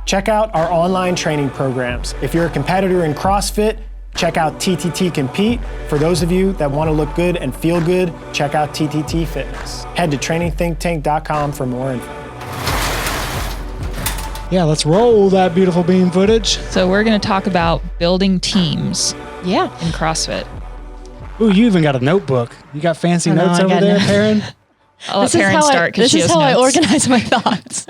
Check out our online training programs. If you're a competitor in CrossFit, check out TTT Compete. For those of you that want to look good and feel good, check out TTT Fitness. Head to trainingthinktank.com for more info. Yeah, let's roll that beautiful beam footage. So we're going to talk about building teams. Yeah. In CrossFit. Ooh, you even got a notebook. You got fancy notes over there, Perrin? I'll let Perrin start because she has notes. This is how I organize my thoughts.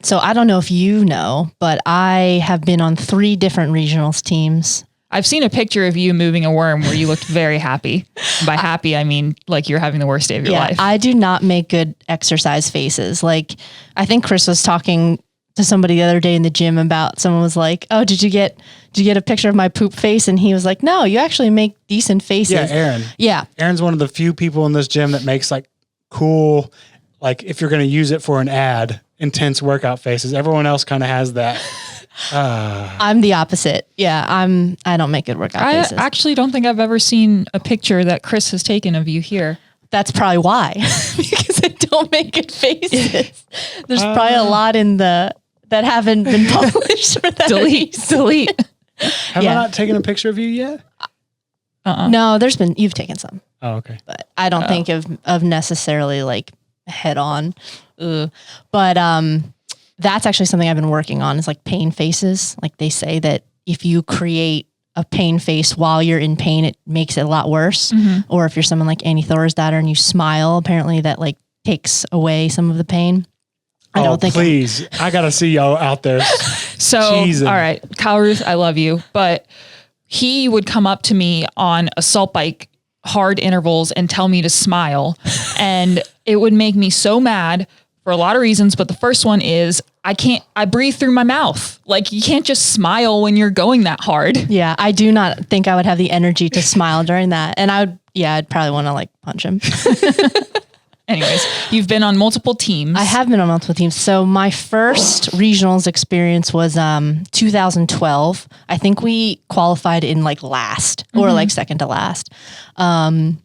So I don't know if you know, but I have been on 3 different regionals teams. I've seen a picture of you moving a worm where you looked very happy. By happy, I mean like you're having the worst day of your life. I do not make good exercise faces. Like, I think Chris was talking to somebody the other day in the gym about, someone was like, oh, did you get a picture of my poop face? And he was like, no, you actually make decent faces. Yeah, Aaron. Yeah. Aaron's one of the few people in this gym that makes like cool, like if you're going to use it for an ad, intense workout faces. Everyone else kind of has that. I'm the opposite. Yeah, I don't make good workout faces. I actually don't think I've ever seen a picture that Chris has taken of you here. That's probably why, because I don't make good faces. There's probably a lot in that haven't been published for that. Delete. Have I not taken a picture of you yet? No, you've taken some. Oh, okay. But I don't think of necessarily like head on. But that's actually something I've been working on, is like pain faces. Like they say that if you create a pain face while you're in pain, it makes it a lot worse. Mm-hmm. Or if you're someone like Annie Thorisdatter and you smile, apparently that like takes away some of the pain. I don't think. Please, I gotta see y'all out there. So, all right, Kyle Ruth, I love you, but he would come up to me on assault bike, hard intervals, and tell me to smile, and it would make me so mad for a lot of reasons. But the first one is I breathe through my mouth. Like, you can't just smile when you're going that hard. Yeah, I do not think I would have the energy to smile during that, and I'd probably want to like punch him. Anyways, you've been on multiple teams. I have been on multiple teams. So my first regionals experience was 2012. I think we qualified in like last or like second to last. And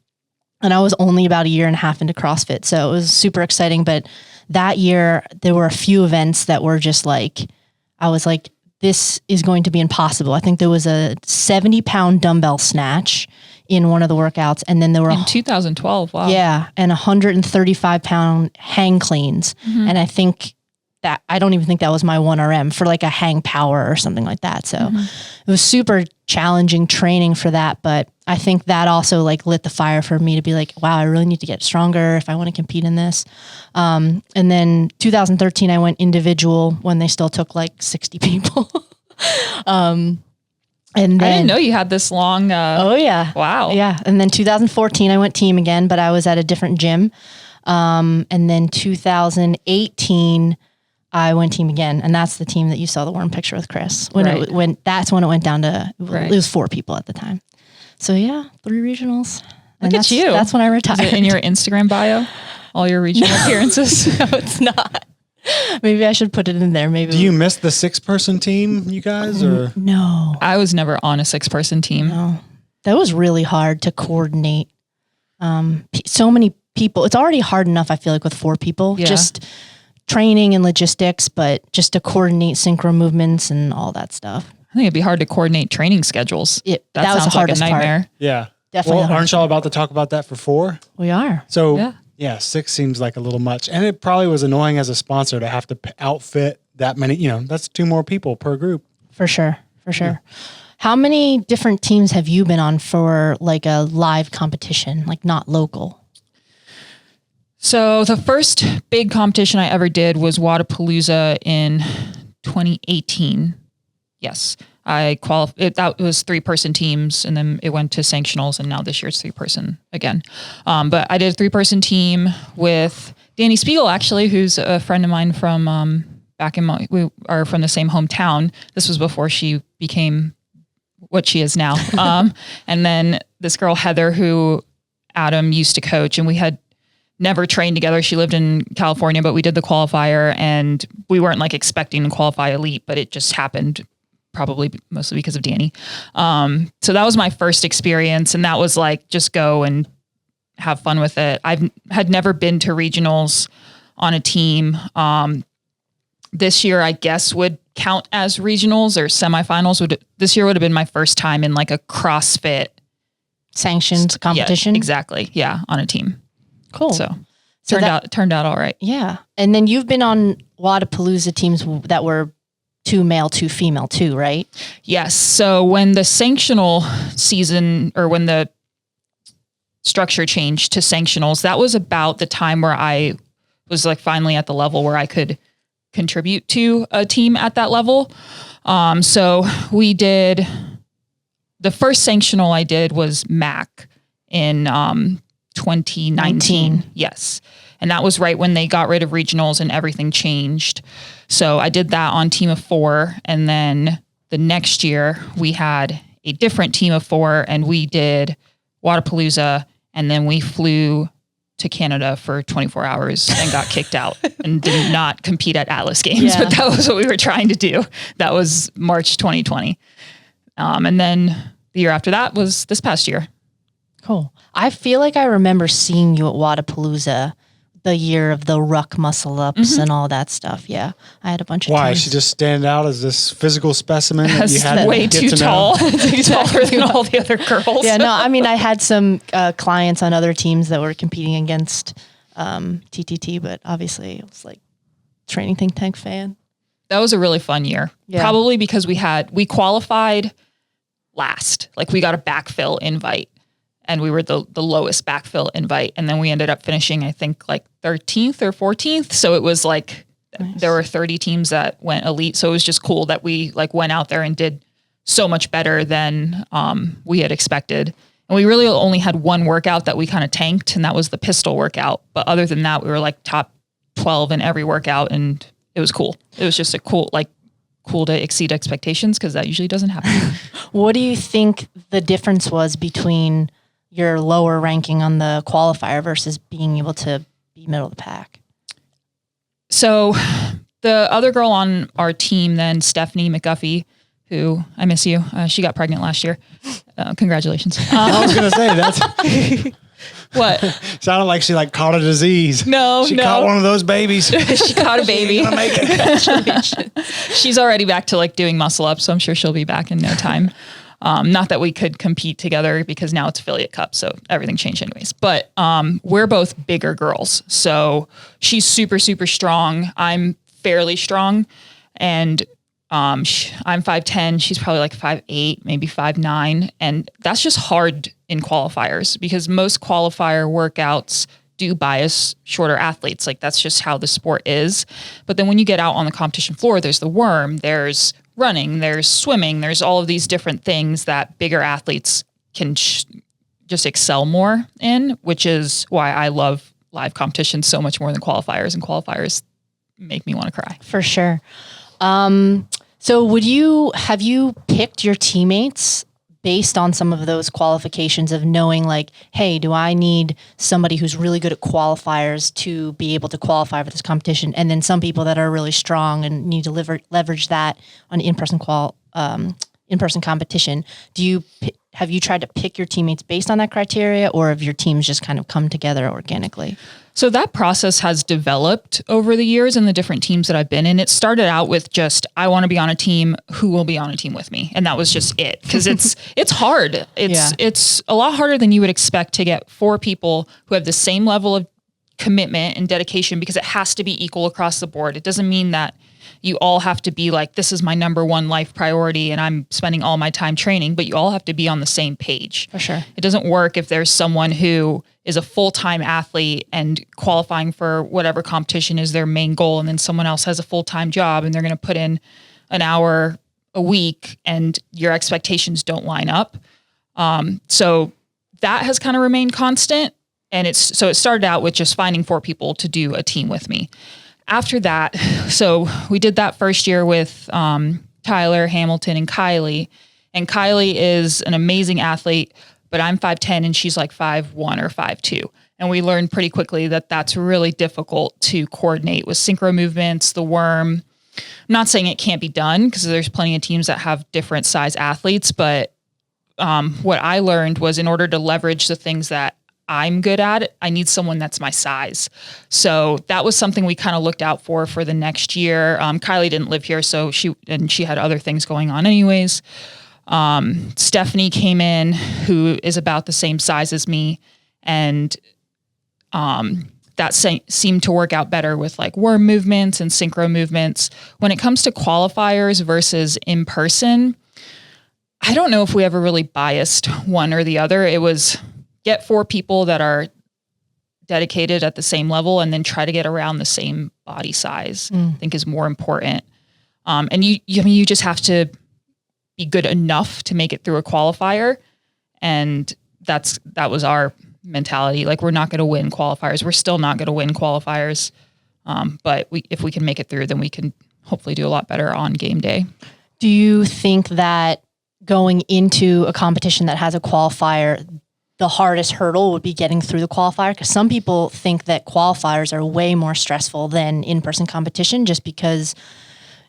I was only about a year and a half into CrossFit. So it was super exciting. But that year there were a few events that were just like, I was like, this is going to be impossible. I think there was a 70-pound dumbbell snatch in one of the workouts. And then there were in 2012. Wow. Yeah. And 135-pound hang cleans. Mm-hmm. And I don't even think that was my 1RM for like a hang power or something like that. So it was super challenging training for that. But I think that also like lit the fire for me to be like, wow, I really need to get stronger if I want to compete in this. And then 2013, I went individual when they still took like 60 people. And then, I didn't know you had this long. Oh yeah. Wow. Yeah. And then 2014, I went team again, but I was at a different gym. And then 2018, I went team again. And that's the team that you saw the worm picture with Chris. That's when it went down to, it was 4 people at the time. So yeah, 3 regionals. Look at you. That's when I retired. Is it in your Instagram bio? All your regional appearances? No, it's not. Maybe I should put it in there. Maybe. Do you miss the 6-person team, you guys? Or no? I was never on a 6-person team. No, that was really hard to coordinate. So many people. It's already hard enough, I feel like, with 4 people. Yeah. Just training and logistics, but just to coordinate synchro movements and all that stuff. I think it'd be hard to coordinate training schedules. That was the hardest like a nightmare. part. Yeah, definitely. Well, aren't y'all about to talk about that for 4? We are. So. Yeah, 6 seems like a little much. And it probably was annoying as a sponsor to have to outfit that many, that's 2 more people per group. For sure. Yeah. How many different teams have you been on for like a live competition, like not local? So the first big competition I ever did was Wadapalooza in 2018. Yes. That was 3-person teams, and then it went to sanctionals, and now this year it's 3-person again. But I did a 3-person team with Danny Spiegel, actually, who's a friend of mine from we are from the same hometown. This was before she became what she is now. And then this girl, Heather, who Adam used to coach, and we had never trained together. She lived in California, but we did the qualifier, and we weren't like expecting to qualify elite, but it just happened. Probably mostly because of Danny. So that was my first experience, and that was like, just go and have fun with it. Had never been to regionals on a team. this year, I guess, would count as regionals or semifinals. This year would have been my first time in like a CrossFit sanctioned competition. Yeah, exactly. Yeah. On a team. Cool. So turned out all right. Yeah. And then you've been on Wadapalooza teams that were 2 male, 2 female too, right? Yes. So when the sanctional season, or when the structure changed to sanctionals, that was about the time where I was like finally at the level where I could contribute to a team at that level. So we did, the first sanctional I did was MAC in 2019. Yes. And that was right when they got rid of regionals and everything changed. So I did that on team of 4. And then the next year we had a different team of 4 and we did Wadapalooza, and then we flew to Canada for 24 hours and got kicked out and did not compete at Atlas Games, Yeah. but that was what we were trying to do. That was March 2020. And then the year after that was this past year. Cool. I feel like I remember seeing you at Wadapalooza the year of the ruck muscle ups and all that stuff. Yeah. I had a bunch of Why? times. She just stand out as this physical specimen that you That's had to way get too to tall. know? Taller than all the other girls. Yeah, no, I mean, I had some clients on other teams that were competing against TTT, but obviously it was like training think tank fan. That was a really fun year. Yeah. Probably because we qualified last. Like we got a backfill invite and we were the lowest backfill invite. And then we ended up finishing, I think like 13th or 14th. So it was like, there were 30 teams that went elite. So it was just cool that we like went out there and did so much better than we had expected. And we really only had one workout that we kind of tanked, and that was the pistol workout. But other than that, we were like top 12 in every workout, and it was cool. It was just cool to exceed expectations, because that usually doesn't happen. What do you think the difference was between your lower ranking on the qualifier versus being able to be middle of the pack? So the other girl on our team then, Stephanie McGuffey, who I miss you. She got pregnant last year. Congratulations. I was going to say that's What? sounded like she like caught a disease. No, she no. caught one of those babies. She caught a baby. Gonna make it. She's already back to like doing muscle up, so I'm sure she'll be back in no time. Not that we could compete together, because now it's affiliate cup, so everything changed anyways. But we're both bigger girls, so she's super, super strong. I'm fairly strong, and I'm 5'10". She's probably like 5'8", maybe 5'9", and that's just hard in qualifiers, because most qualifier workouts do bias shorter athletes. Like that's just how the sport is. But then when you get out on the competition floor, there's the worm, there's running, there's swimming, there's all of these different things that bigger athletes can just excel more in, which is why I love live competition so much more than qualifiers, and qualifiers make me want to cry. For sure. So have you picked your teammates based on some of those qualifications of knowing like, hey, do I need somebody who's really good at qualifiers to be able to qualify for this competition? And then some people that are really strong and need to leverage that on in-person competition. Have you tried to pick your teammates based on that criteria, or have your teams just kind of come together organically? So that process has developed over the years in the different teams that I've been in. It started out with just, I want to be on a team, who will be on a team with me? And that was just it. Because it's hard. It's a lot harder than you would expect to get 4 people who have the same level of commitment and dedication, because it has to be equal across the board. It doesn't mean that you all have to be like, this is my number one life priority and I'm spending all my time training, but you all have to be on the same page. For sure. It doesn't work if there's someone who is a full-time athlete and qualifying for whatever competition is their main goal, and then someone else has a full-time job and they're going to put in an hour a week and your expectations don't line up. So that has kind of remained constant. And it started out with just finding 4 people to do a team with me. After that, so we did that first year with Tyler, Hamilton, and Kylie. And Kylie is an amazing athlete, but I'm 5'10", and she's like 5'1" or 5'2". And we learned pretty quickly that that's really difficult to coordinate with synchro movements, the worm. I'm not saying it can't be done, because there's plenty of teams that have different size athletes, but what I learned was, in order to leverage the things that I'm good at. I need someone that's my size. So that was something we kind of looked out for the next year. Kylie didn't live here, so she had other things going on anyways. Stephanie came in, who is about the same size as me, and that seemed to work out better with like worm movements and synchro movements. When it comes to qualifiers versus in person, I don't know if we ever really biased one or the other. It was get 4 people that are dedicated at the same level and then try to get around the same body size, I think is more important. And you just have to be good enough to make it through a qualifier. And that was our mentality. Like, we're not going to win qualifiers. We're still not going to win qualifiers. But if we can make it through, then we can hopefully do a lot better on game day. Do you think that going into a competition that has a qualifier, the hardest hurdle would be getting through the qualifier? Because some people think that qualifiers are way more stressful than in-person competition just because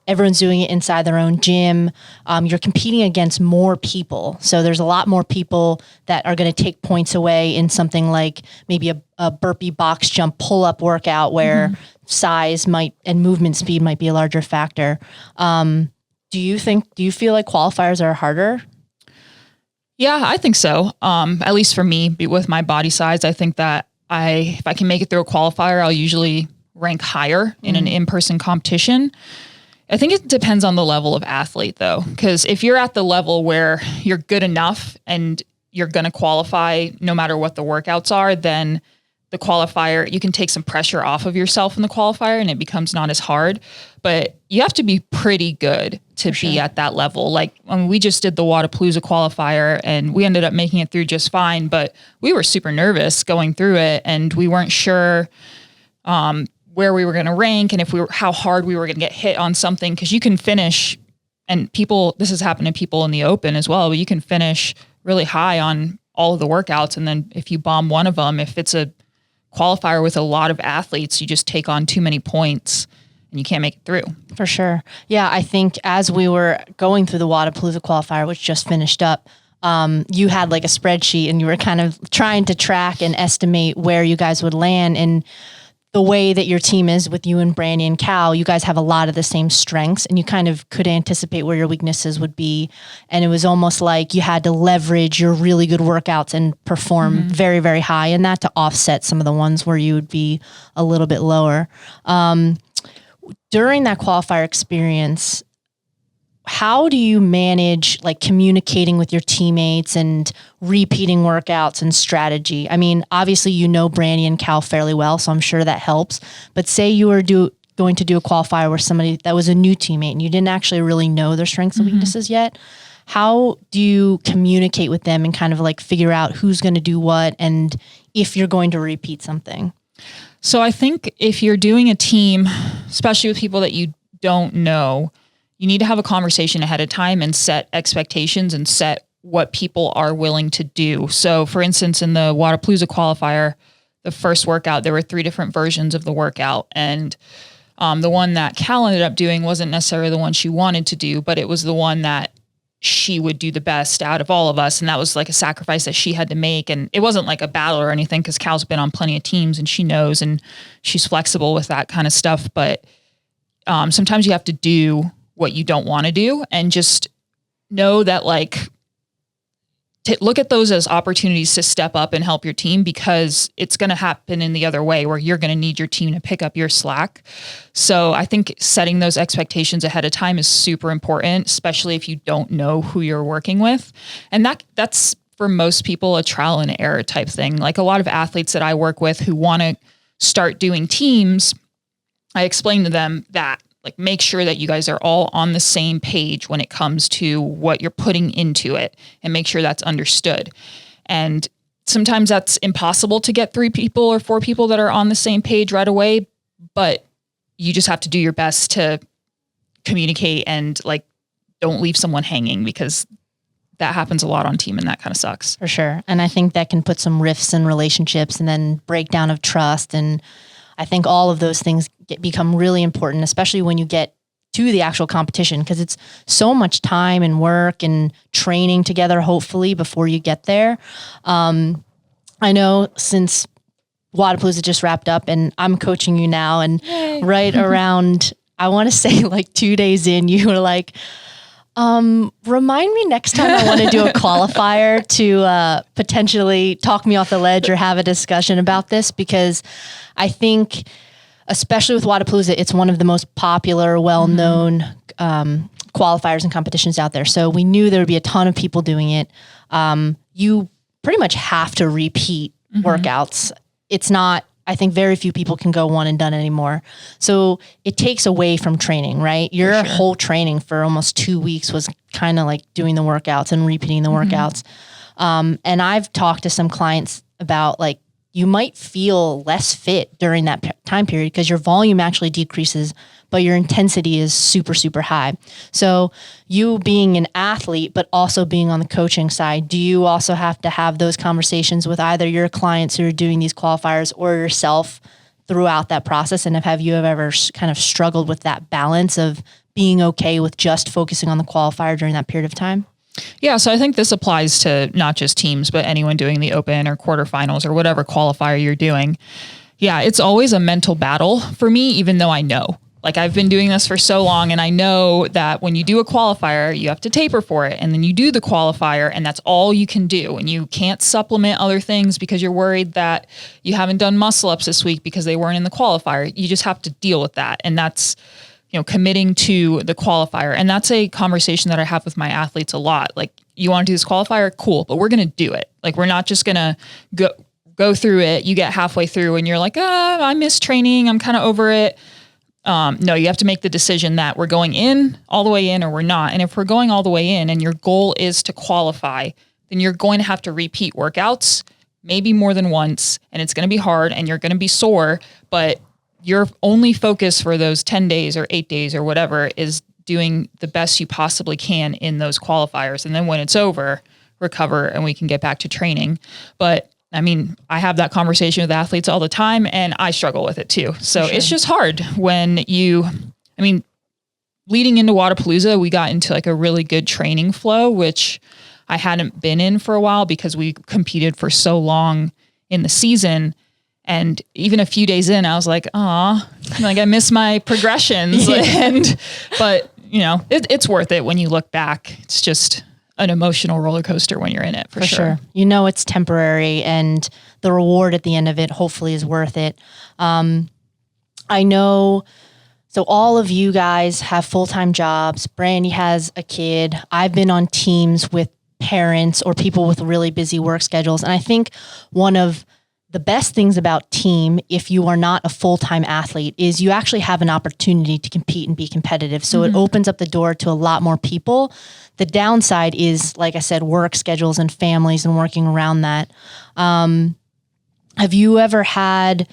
everyone's doing it inside their own gym. You're competing against more people. So there's a lot more people that are going to take points away in something like maybe a burpee box jump pull-up workout where size and movement speed might be a larger factor. Do you feel like qualifiers are harder? Yeah, I think so. At least for me, with my body size, I think that if I can make it through a qualifier, I'll usually rank higher in an in-person competition. I think it depends on the level of athlete, though, because if you're at the level where you're good enough and you're going to qualify no matter what the workouts are, then the qualifier, you can take some pressure off of yourself in the qualifier and it becomes not as hard. But you have to be pretty good to be at that level. Like, we just did the Wadapalooza qualifier and we ended up making it through just fine, but we were super nervous going through it and we weren't sure where we were going to rank and how hard we were going to get hit on something. Cause you can finish, and this has happened to people in the open as well, but you can finish really high on all of the workouts. And then if you bomb one of them, if it's a qualifier with a lot of athletes, you just take on too many points and you can't make it through. For sure. Yeah. I think as we were going through the Wadapalooza qualifier, which just finished up, you had like a spreadsheet and you were kind of trying to track and estimate where you guys would land. And the way that your team is with you and Brandy and Cal, you guys have a lot of the same strengths and you kind of could anticipate where your weaknesses would be. And it was almost like you had to leverage your really good workouts and perform very, very high in that to offset some of the ones where you would be a little bit lower. During that qualifier experience, how do you manage like communicating with your teammates and repeating workouts and strategy? I mean, obviously, you know Brandy and Cal fairly well, so I'm sure that helps. But say you were going to do a qualifier where somebody that was a new teammate and you didn't actually really know their strengths and weaknesses yet. How do you communicate with them and kind of like figure out who's going to do what and if you're going to repeat something? So I think if you're doing a team, especially with people that you don't know, you need to have a conversation ahead of time and set expectations and set what people are willing to do. So for instance, in the Wadapalooza qualifier, the first workout, there were 3 different versions of the workout. And the one that Cal ended up doing wasn't necessarily the one she wanted to do, but it was the one that she would do the best out of all of us. And that was like a sacrifice that she had to make. And it wasn't like a battle or anything because Cal's been on plenty of teams and she knows and she's flexible with that kind of stuff. But sometimes you have to do what you don't want to do and just know that like look at those as opportunities to step up and help your team because it's going to happen in the other way where you're going to need your team to pick up your slack. So I think setting those expectations ahead of time is super important, especially if you don't know who you're working with. And that's for most people a trial and error type thing. Like a lot of athletes that I work with who want to start doing teams, I explain to them that like make sure that you guys are all on the same page when it comes to what you're putting into it and make sure that's understood. And sometimes that's impossible to get 3 people or 4 people that are on the same page right away, but you just have to do your best to communicate and like don't leave someone hanging because that happens a lot on team and that kind of sucks. For sure. And I think that can put some rifts in relationships and then breakdown of trust. And I think all of those things become really important, especially when you get to the actual competition, because it's so much time and work and training together, hopefully, before you get there. I know since Wadapalooza just wrapped up and I'm coaching you now, and right around, I want to say like 2 days in, you were like, remind me next time I want to do a qualifier to potentially talk me off the ledge or have a discussion about this, because I think, especially with Wadapalooza, it's one of the most popular, well-known qualifiers and competitions out there. So we knew there would be a ton of people doing it. You pretty much have to repeat workouts. It's not, I think very few people can go one and done anymore. So it takes away from training, right? Your whole training for almost 2 weeks was kind of like doing the workouts and repeating the workouts. And I've talked to some clients about, like, you might feel less fit during that time period because your volume actually decreases, but your intensity is super, super high. So you being an athlete, but also being on the coaching side, do you also have to have those conversations with either your clients who are doing these qualifiers or yourself throughout that process? And have you ever kind of struggled with that balance of being okay with just focusing on the qualifier during that period of time? Yeah, so I think this applies to not just teams, but anyone doing the open or quarterfinals or whatever qualifier you're doing. Yeah, it's always a mental battle for me, even though I know. Like, I've been doing this for so long, and I know that when you do a qualifier, you have to taper for it. And then you do the qualifier, and that's all you can do. And you can't supplement other things because you're worried that you haven't done muscle ups this week because they weren't in the qualifier. You just have to deal with that. And that's, committing to the qualifier. And that's a conversation that I have with my athletes a lot. Like, you want to do this qualifier? Cool, but we're going to do it. Like, we're not just going to go through it. You get halfway through and you're like, I miss training, I'm kind of over it. No, you have to make the decision that we're going in all the way in or we're not. And if we're going all the way in and your goal is to qualify, then you're going to have to repeat workouts, maybe more than once, and it's going to be hard and you're going to be sore, but your only focus for those 10 days or 8 days or whatever is doing the best you possibly can in those qualifiers. And then when it's over, recover and we can get back to training. But I mean, I have that conversation with athletes all the time and I struggle with it too. So it's just hard when leading into Wadapalooza, we got into like a really good training flow, which I hadn't been in for a while because we competed for so long in the season. And even a few days in, I was like, like I miss my progressions. But it's worth it when you look back. It's just an emotional roller coaster when you're in it, for sure. It's temporary and the reward at the end of it hopefully is worth it. I know, so all of you guys have full-time jobs. Brandy has a kid. I've been on teams with parents or people with really busy work schedules. And I think one of the best things about team, if you are not a full-time athlete, is you actually have an opportunity to compete and be competitive. So it opens up the door to a lot more people. The downside is, like I said, work schedules and families and working around that. Have you ever had,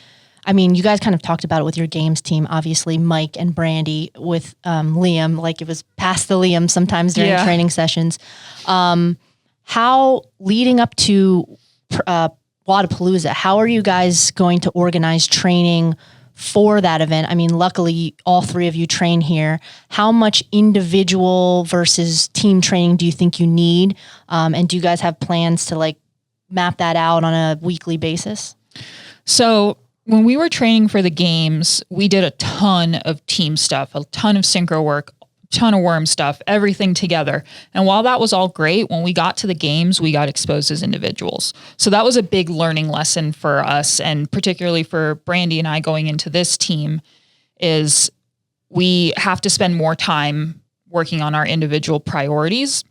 you guys kind of talked about it with your games team, obviously, Mike and Brandy with Liam, like it was past the Liam sometimes during training sessions. How, leading up to Wadapalooza, how are you guys going to organize training for that event? Luckily, all three of you train here. How much individual versus team training do you think you need? And do you guys have plans to map that out on a weekly basis? So when we were training for the games, we did a ton of team stuff, a ton of synchro work, ton of worm stuff, everything together. And while that was all great, when we got to the games, we got exposed as individuals. So that was a big learning lesson for us, and particularly for Brandy and I going into this team, is we have to spend more time working on our individual priorities.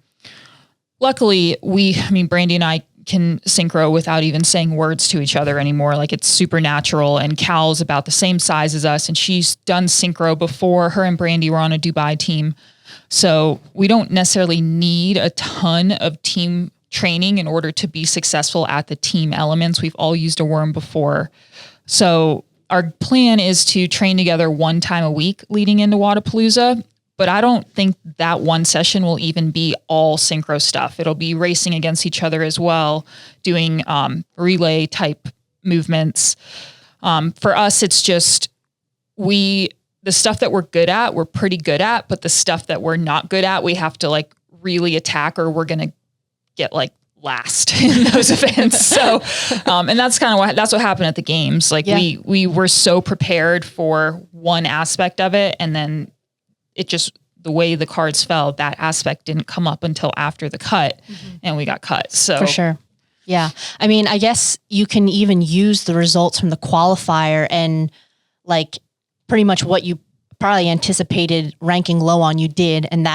Luckily, Brandy and I can synchro without even saying words to each other anymore. Like, it's super natural, and Cal's about the same size as us and she's done synchro before. Her and Brandy were on a Dubai team. So we don't necessarily need a ton of team training in order to be successful at the team elements. We've all used a worm before. So our plan is to train together one time a week leading into Wadapalooza. But I don't think that one session will even be all synchro stuff. It'll be racing against each other as well, doing relay type movements. For us, it's just the stuff that we're good at, we're pretty good at, but the stuff that we're not good at, we have to really attack, or we're going to get last in those events. So, and that's kind of that's what happened at the games. Like we were so prepared for one aspect of it. And then it just, the way the cards fell, that aspect didn't come up until after the cut and we got cut. So for sure. Yeah. I mean, I guess you can even use the results from the qualifier and like pretty much what you probably anticipated ranking low on, you did. And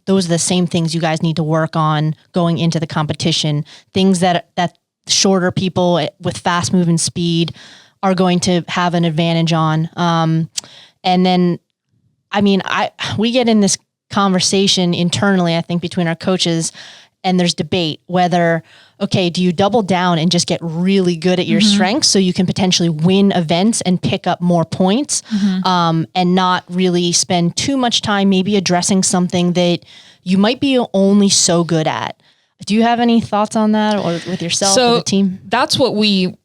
those are the same things you guys need to work on going into the competition. Things that shorter people with fast moving speed are going to have an advantage on. And then, I mean, we get in this conversation internally, I think, between our coaches, and there's debate whether, okay, do you double down and just get really good at your strengths so you can potentially win events and pick up more points, and not really spend too much time maybe addressing something that you might be only so good at? Do you have any thoughts on that, or with yourself or the team? That's what we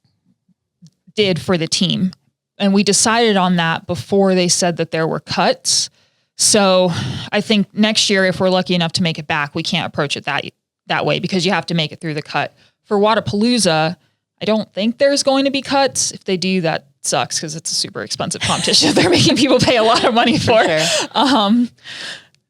did for the team. And we decided on that before they said that there were cuts. So I think next year, if we're lucky enough to make it back, we can't approach it that way because you have to make it through the cut. For Wadapalooza, I don't think there's going to be cuts. If they do, that sucks because it's a super expensive competition. They're making people pay a lot of money for. Sure.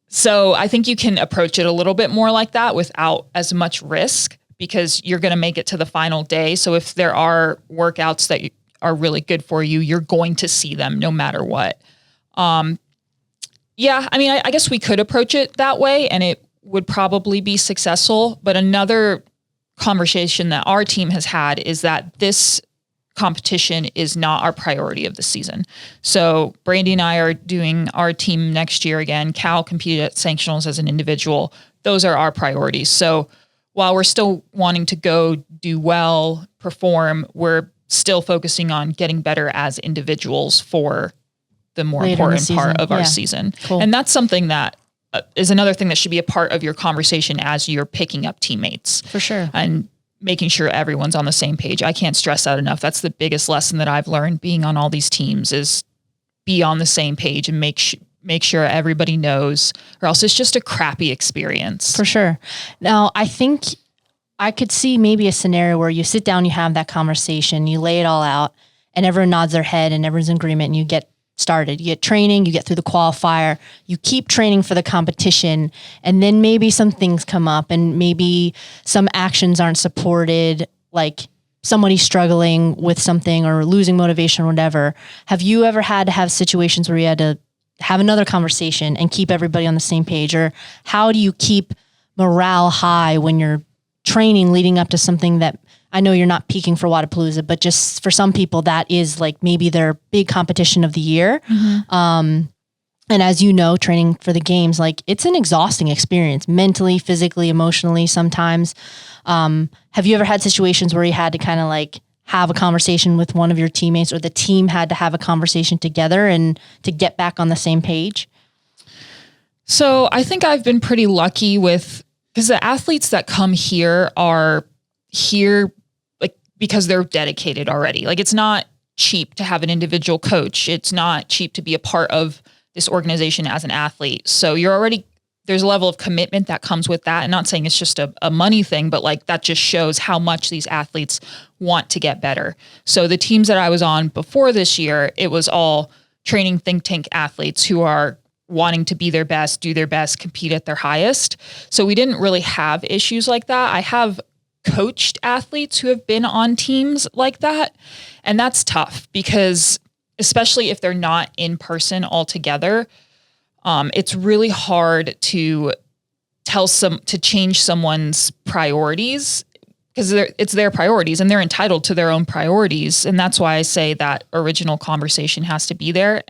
So I think you can approach it a little bit more like that without as much risk because you're going to make it to the final day. So if there are workouts that are really good for you, you're going to see them no matter what. Yeah, I mean, I guess we could approach it that way and it would probably be successful. But another conversation that our team has had is that this competition is not our priority of the season. So Brandy and I are doing our team next year again. Cal competed at sanctionals as an individual. Those are our priorities. So while we're still wanting to go do well, perform, we're still focusing on getting better as individuals for the more important part of our season. Cool. And that's something that is another thing that should be a part of your conversation as you're picking up teammates. For sure. And making sure everyone's on the same page. I can't stress that enough. That's the biggest lesson that I've learned being on all these teams is be on the same page and make sure everybody knows, or else it's just a crappy experience. For sure. Now, I think I could see maybe a scenario where you sit down, you have that conversation, you lay it all out, and everyone nods their head and everyone's in agreement, and you get started. You get training, you get through the qualifier, you keep training for the competition, and then maybe some things come up and maybe some actions aren't supported, like somebody's struggling with something or losing motivation or whatever. Have you ever had to have situations where you had to have another conversation and keep everybody on the same page? Or how do you keep morale high when you're training leading up to something that, I know you're not peaking for Wadapalooza, but just for some people that is like maybe their big competition of the year. And as you know, training for the games, like it's an exhausting experience mentally, physically, emotionally sometimes. Have you ever had situations where you had to kind of like have a conversation with one of your teammates, or the team had to have a conversation together and to get back on the same page? So I think I've been pretty lucky because the athletes that come here are here because they're dedicated already. Like it's not cheap to have an individual coach. It's not cheap to be a part of this organization as an athlete. So there's a level of commitment that comes with that. And not saying it's just a money thing, but like that just shows how much these athletes want to get better. So the teams that I was on before this year, it was all training think tank athletes who are wanting to be their best, do their best, compete at their highest. So we didn't really have issues like that. I have coached athletes who have been on teams like that. And that's tough because especially if they're not in person altogether, it's really hard to change someone's priorities because it's their priorities and they're entitled to their own priorities. And that's why I say that original conversation has to be there.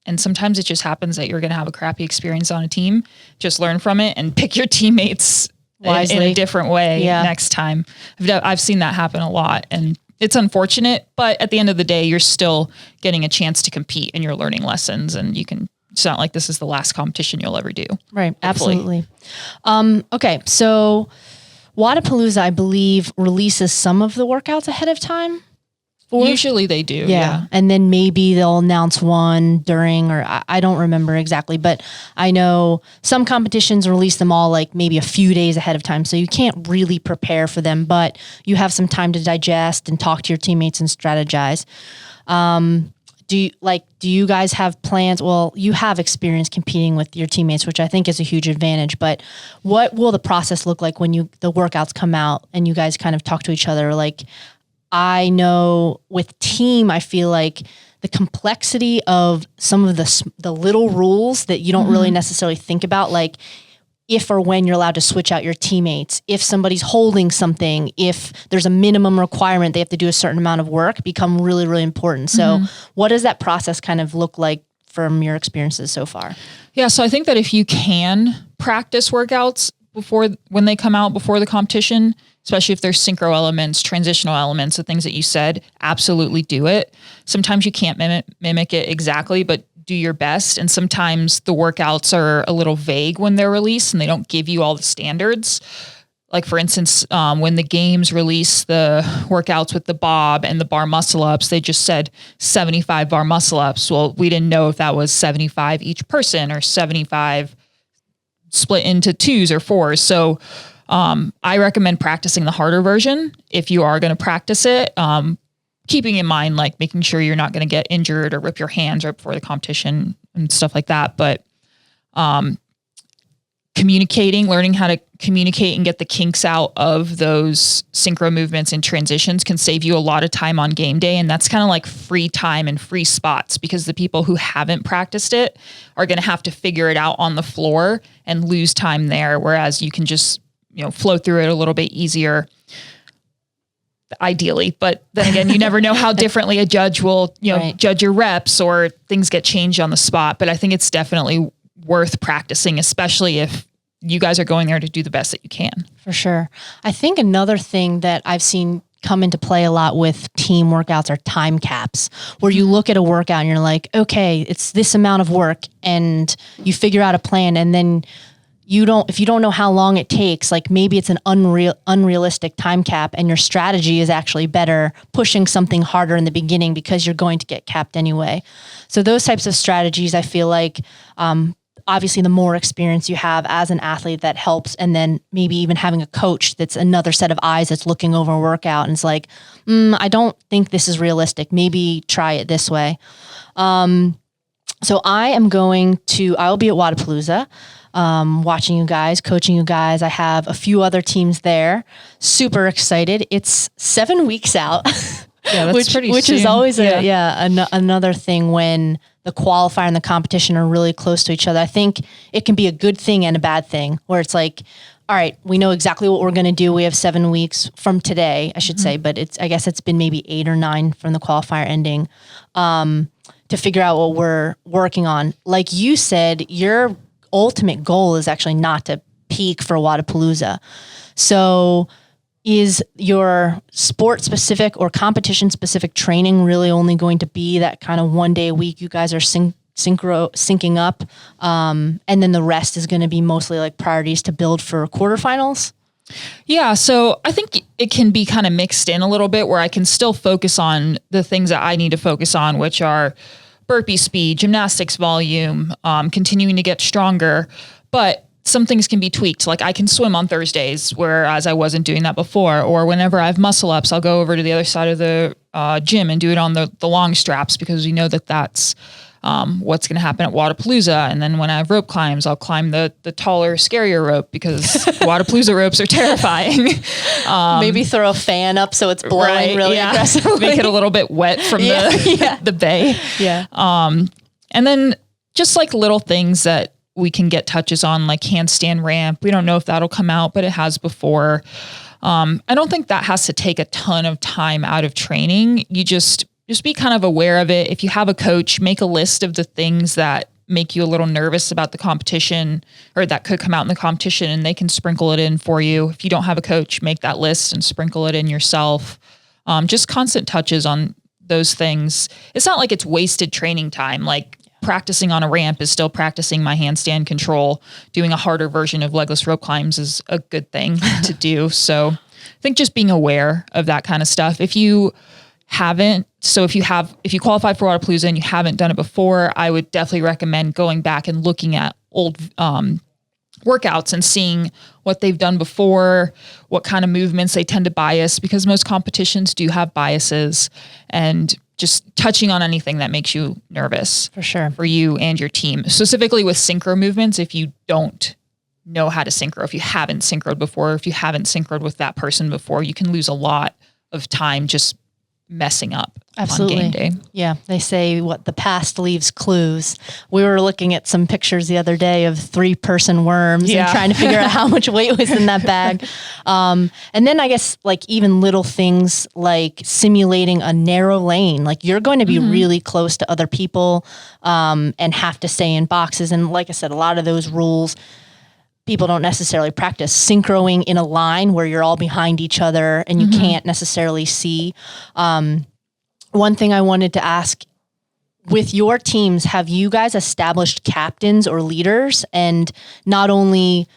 And sometimes it just happens that you're going to have a crappy experience on a team. Just learn from it and pick your teammates in a different way next time. I've seen that happen a lot, and it's unfortunate, but at the end of the day, you're still getting a chance to compete and you're learning lessons, and it's not like this is the last competition you'll ever do. Right. Hopefully. Absolutely. Okay. So Wadapalooza, I believe, releases some of the workouts ahead of time. for? Usually they do. Yeah. And then maybe they'll announce one during, or I don't remember exactly, but I know some competitions release them all like maybe a few days ahead of time. So you can't really prepare for them, but you have some time to digest and talk to your teammates and strategize. Do you guys have plans? Well, you have experience competing with your teammates, which I think is a huge advantage, but what will the process look like when the workouts come out and you guys kind of talk to each other? Like, I know with team, I feel like the complexity of some of the little rules that you don't really necessarily think about, like if or when you're allowed to switch out your teammates, if somebody's holding something, if there's a minimum requirement, they have to do a certain amount of work, become really, really important. So what does that process kind of look like from your experiences so far? Yeah. So I think that if you can practice workouts when they come out before the competition, especially if there's synchro elements, transitional elements, the things that you said, absolutely do it. Sometimes you can't mimic it exactly, but do your best. And sometimes the workouts are a little vague when they're released and they don't give you all the standards. Like for instance, when the games release the workouts with the bob and the bar muscle ups, they just said 75 bar muscle ups. Well, we didn't know if that was 75 each person or 75 split into 2s or 4s. So I recommend practicing the harder version if you are going to practice it. Keeping in mind, like making sure you're not going to get injured or rip your hands right before the competition and stuff like that. But learning how to communicate and get the kinks out of those synchro movements and transitions can save you a lot of time on game day. And that's kind of like free time and free spots, because the people who haven't practiced it are going to have to figure it out on the floor and lose time there. Whereas you can just, flow through it a little bit easier, ideally. But then again, you never know how differently a judge will, judge your reps, or things get changed on the spot. But I think it's definitely worth practicing, especially if you guys are going there to do the best that you can. For sure. I think another thing that I've seen come into play a lot with team workouts are time caps, where you look at a workout and you're like, okay, it's this amount of work, and you figure out a plan, and then if you don't know how long it takes, like maybe it's an unrealistic time cap, and your strategy is actually better pushing something harder in the beginning because you're going to get capped anyway. So those types of strategies, I feel like, obviously the more experience you have as an athlete, that helps. And then maybe even having a coach that's another set of eyes that's looking over a workout and it's like, I don't think this is realistic. Maybe try it this way. So I'll be at Wadapalooza, watching you guys, coaching you guys. I have a few other teams there. Super excited. It's 7 weeks out. Yeah, that's which is always another thing when the qualifier and the competition are really close to each other. I think it can be a good thing and a bad thing, where it's like, all right, we know exactly what we're going to do. We have 7 weeks from today, I should say, but I guess it's been maybe 8 or 9 from the qualifier ending, to figure out what we're working on. Like you said, your ultimate goal is actually not to peak for Wadapalooza. So is your sport specific or competition specific training really only going to be that kind of 1 day a week you guys are syncing up, and then the rest is going to be mostly like priorities to build for quarterfinals? Yeah, so I think it can be kind of mixed in a little bit, where I can still focus on the things that I need to focus on, which are burpee speed, gymnastics volume, continuing to get stronger. But some things can be tweaked. Like I can swim on Thursdays, whereas I wasn't doing that before. Or whenever I have muscle ups, I'll go over to the other side of the gym and do it on the long straps, because we know that that's what's going to happen at Wadapalooza. And then when I have rope climbs, I'll climb the taller, scarier rope, because Wadapalooza ropes are terrifying. Maybe throw a fan up so it's blowing really aggressively. Make it a little bit wet from the bay. Yeah. And then just like little things that we can get touches on, like handstand ramp. We don't know if that'll come out, but it has before. I don't think that has to take a ton of time out of training. You just be kind of aware of it. If you have a coach, make a list of the things that make you a little nervous about the competition, or that could come out in the competition, and they can sprinkle it in for you. If you don't have a coach, make that list and sprinkle it in yourself. Just constant touches on those things. It's not like it's wasted training time. Like practicing on a ramp is still practicing my handstand control. Doing a harder version of legless rope climbs is a good thing to do. So I think just being aware of that kind of stuff. If you haven't, so if you qualify for Wadapalooza and you haven't done it before, I would definitely recommend going back and looking at old workouts and seeing what they've done before, what kind of movements they tend to bias, because most competitions do have biases, and just touching on anything that makes you nervous For sure. for you and your team. Specifically with synchro movements, if you don't know how to synchro, if you haven't synchroed before, if you haven't synchroed with that person before, you can lose a lot of time just messing up Absolutely. on game day. Yeah, they say the past leaves clues. We were looking at some pictures the other day of 3-person worms and trying to figure out how much weight was in that bag. And then I guess like even little things like simulating a narrow lane, like you're going to be really close to other people and have to stay in boxes. And like I said, a lot of those rules people don't necessarily practice. Synchroing in a line where you're all behind each other and you can't necessarily see. One thing I wanted to ask, with your teams, have you guys established captains or leaders? And not only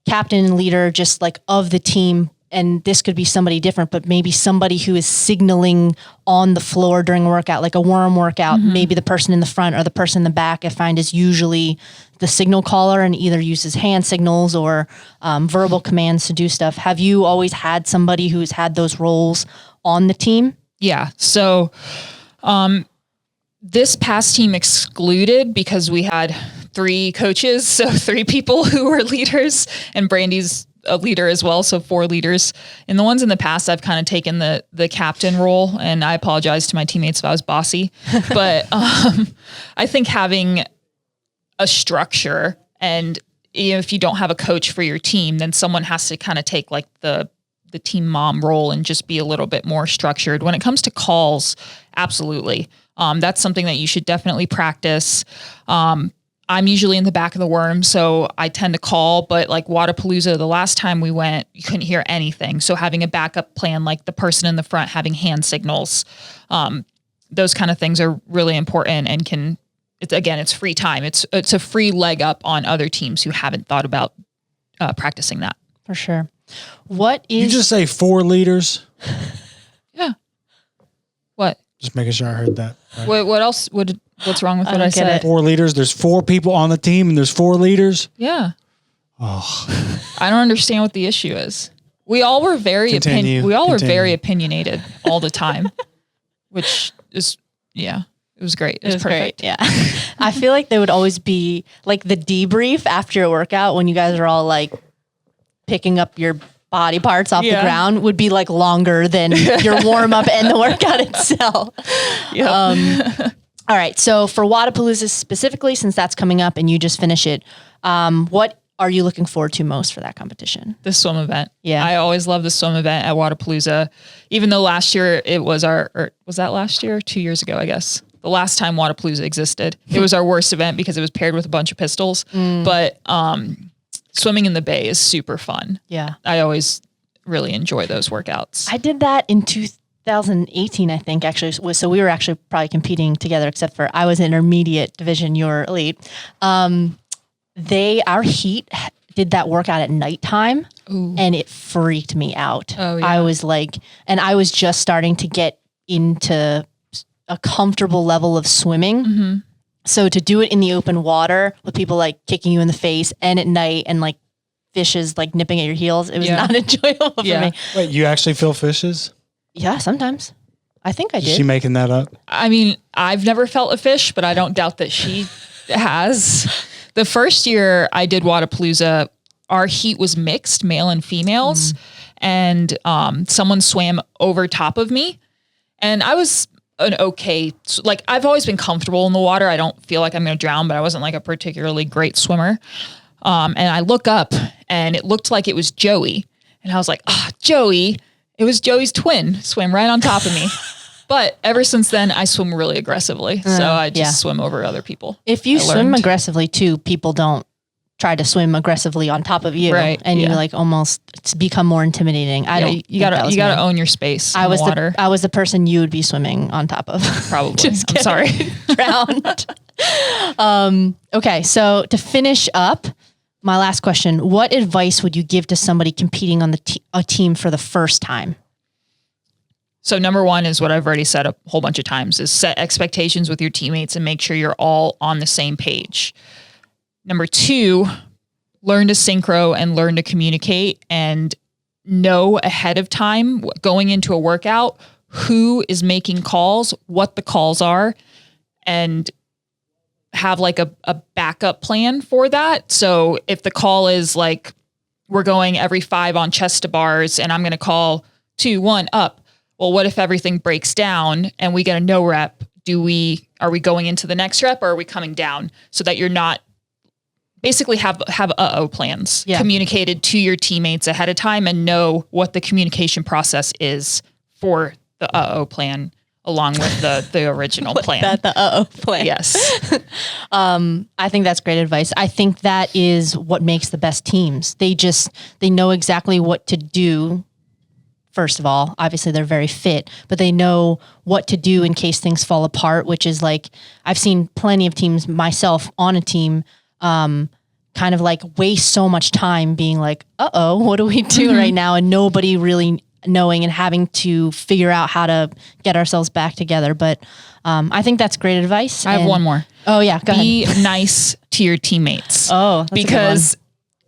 captain and leader, just like of the team, and this could be somebody different, but maybe somebody who is signaling on the floor during a workout, like a worm workout. Maybe the person in the front or the person in the back, I find, is usually the signal caller and either uses hand signals or verbal commands to do stuff. Have you always had somebody who's had those roles on the team? Yeah. So this past team excluded because we had 3 coaches, so 3 people who were leaders, and Brandy's a leader as well, so 4 leaders. And the ones in the past, I've kind of taken the captain role, and I apologize to my teammates if I was bossy. But I think having a structure, and if you don't have a coach for your team, then someone has to kind of take like the team mom role and just be a little bit more structured. When it comes to calls, absolutely. That's something that you should definitely practice. I'm usually in the back of the worm, so I tend to call, but like Wadapalooza, the last time we went, you couldn't hear anything. So having a backup plan, like the person in the front having hand signals, those kind of things are really important and it's free time. It's a free leg up on other teams who haven't thought about practicing that. For sure. What is... You just say 4 leaders? Yeah. What? Just making sure I heard that. Right. What else? What's wrong with what I said? 4 leaders. There's 4 people on the team and there's 4 leaders. Yeah. Oh, I don't understand what the issue is. We all were very were very opinionated all the time, which is it was great. It was perfect. Great. Yeah. I feel like there would always be like the debrief after a workout when you guys are all like picking up your body parts off the ground would be like longer than your warm up and the workout itself. Yep. All right. So for Wadapalooza specifically, since that's coming up and you just finish it, what are you looking forward to most for that competition? The swim event. Yeah. I always love the swim event at Wadapalooza, even though last year it was was that last year? 2 years ago, I guess. The last time Wadapalooza existed. It was our worst event because it was paired with a bunch of pistols, but swimming in the bay is super fun. Yeah. I always really enjoy those workouts. I did that in 2018, I think, actually. So we were actually probably competing together, except for I was intermediate division, you were elite. Our heat did that workout at nighttime. Ooh. And it freaked me out. Oh, yeah. I was like, and I was just starting to get into a comfortable level of swimming. Mm-hmm. So to do it in the open water with people like kicking you in the face and at night and like fishes like nipping at your heels, it was not enjoyable for me. Wait, you actually feel fishes? Yeah, sometimes. I think I did. Is she making that up? I mean, I've never felt a fish, but I don't doubt that she has. The first year I did Wadapalooza, our heat was mixed, male and females, and someone swam over top of me, and I was I've always been comfortable in the water. I don't feel like I'm going to drown, but I wasn't like a particularly great swimmer. And I look up and it looked like it was Joey. And I was like, Joey. It was Joey's twin, swam right on top of me. But ever since then, I swim really aggressively. So I just swim over other people. If you swim aggressively too, people don't try to swim aggressively on top of you. Right. And you like almost become more intimidating. You gotta own your space in the water. I was the person you would be swimming on top of. Probably. I'm sorry. Drowned. Okay. So to finish up, my last question, what advice would you give to somebody competing on a team for the first time? So number one is what I've already said a whole bunch of times, is set expectations with your teammates and make sure you're all on the same page. Number two, learn to synchro and learn to communicate and know ahead of time going into a workout who is making calls, what the calls are, and have like a backup plan for that. So if the call is like, we're going every 5 on chest to bars and I'm going to call 2, 1 up. Well, what if everything breaks down and we get a no rep? Are we going into the next rep or are we coming down? So that you're not basically have plans communicated to your teammates ahead of time and know what the communication process is for the plan along with the original plan. The plan. Yes. I think that's great advice. I think that is what makes the best teams. They know exactly what to do. First of all, obviously they're very fit, but they know what to do in case things fall apart, which is like, I've seen plenty of teams, myself on a team, kind of like waste so much time being like, what do we do right now? And nobody really knowing and having to figure out how to get ourselves back together. But I think that's great advice. I have one more. Oh yeah, go ahead. Be nice to your teammates. Oh, that's because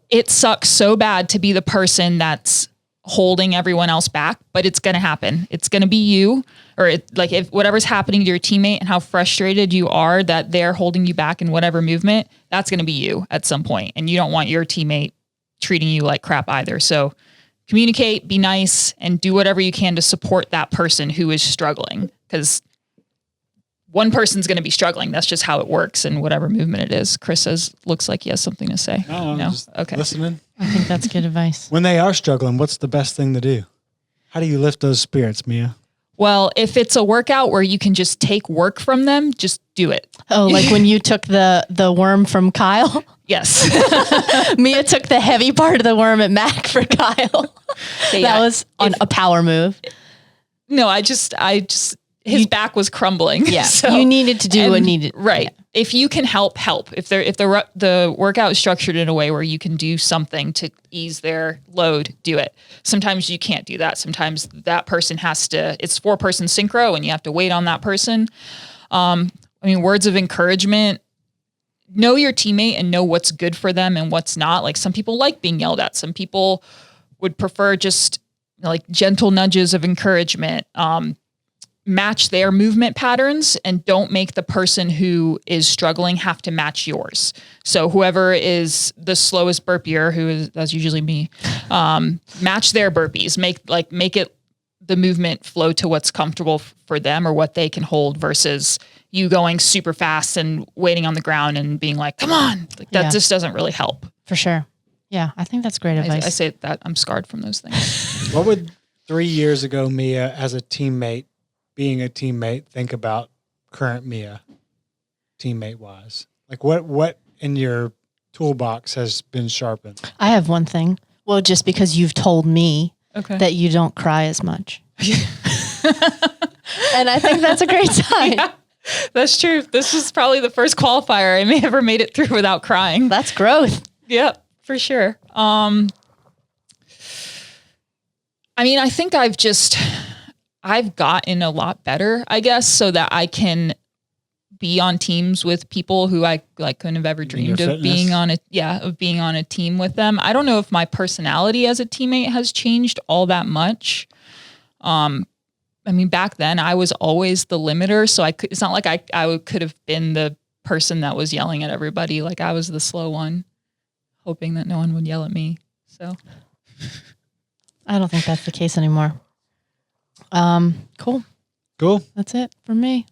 it sucks so bad to be the person that's holding everyone else back, but it's going to happen. It's going to be you, or if whatever's happening to your teammate and how frustrated you are that they're holding you back in whatever movement, that's going to be you at some point. And you don't want your teammate treating you like crap either. So communicate, be nice, and do whatever you can to support that person who is struggling, because one person's going to be struggling. That's just how it works in whatever movement it is. Chris looks like he has something to say. No? Just okay. Listening. I think that's good advice. When they are struggling, what's the best thing to do? How do you lift those spirits, Mia? Well, if it's a workout where you can just take work from them, just do it. Oh, like when you took the worm from Kyle? Yes. Mia took the heavy part of the worm at Mac for Kyle. That was on a power move. No, his back was crumbling. Yeah. So, you needed to do what needed. Right. Yeah. If you can help. If the workout is structured in a way where you can do something to ease their load, do it. Sometimes you can't do that. Sometimes that person it's 4-person synchro and you have to wait on that person. Words of encouragement, know your teammate and know what's good for them and what's not. Like, some people like being yelled at. Some people would prefer just like gentle nudges of encouragement. Match their movement patterns and don't make the person who is struggling have to match yours. So whoever is the slowest burpier, that's usually me, match their burpees, make it the movement flow to what's comfortable for them or what they can hold, versus you going super fast and waiting on the ground and being like, come on, that just doesn't really help. For sure. Yeah. I think that's great advice. I say that I'm scarred from those things. What would 3 years ago Mia, as a teammate, being a teammate, think about current Mia, teammate wise? Like what in your toolbox has been sharpened? I have one thing. Well, just because you've told me that you don't cry as much. And I think that's a great sign. Yeah, that's true. This is probably the first qualifier I may ever made it through without crying. That's growth. Yep, for sure. I think I've gotten a lot better, I guess, so that I can be on teams with people who I couldn't have ever dreamed of being on a team with them. I don't know if my personality as a teammate has changed all that much. Back then I was always the limiter, so it's not like I could have been the person that was yelling at everybody. Like, I was the slow one, hoping that no one would yell at me. So I don't think that's the case anymore. Cool. That's it for me.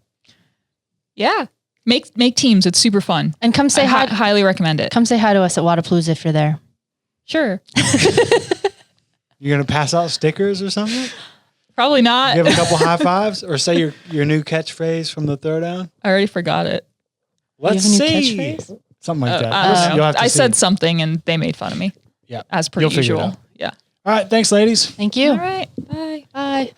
Yeah. Make teams. It's super fun. And come say hi. Highly recommend it. Come say hi to us at Wadapalooza if you're there. Sure. You're going to pass out stickers or something? Probably not. Give a couple high fives or say your new catchphase from the throwdown? I already forgot it. Let's see. Catchphrase? Something like that. I don't know. I see. said something and they made fun of me. Yeah. As per You'll figure it usual. out. Yeah. All right. Thanks, ladies. Thank you. All right. Bye. Bye.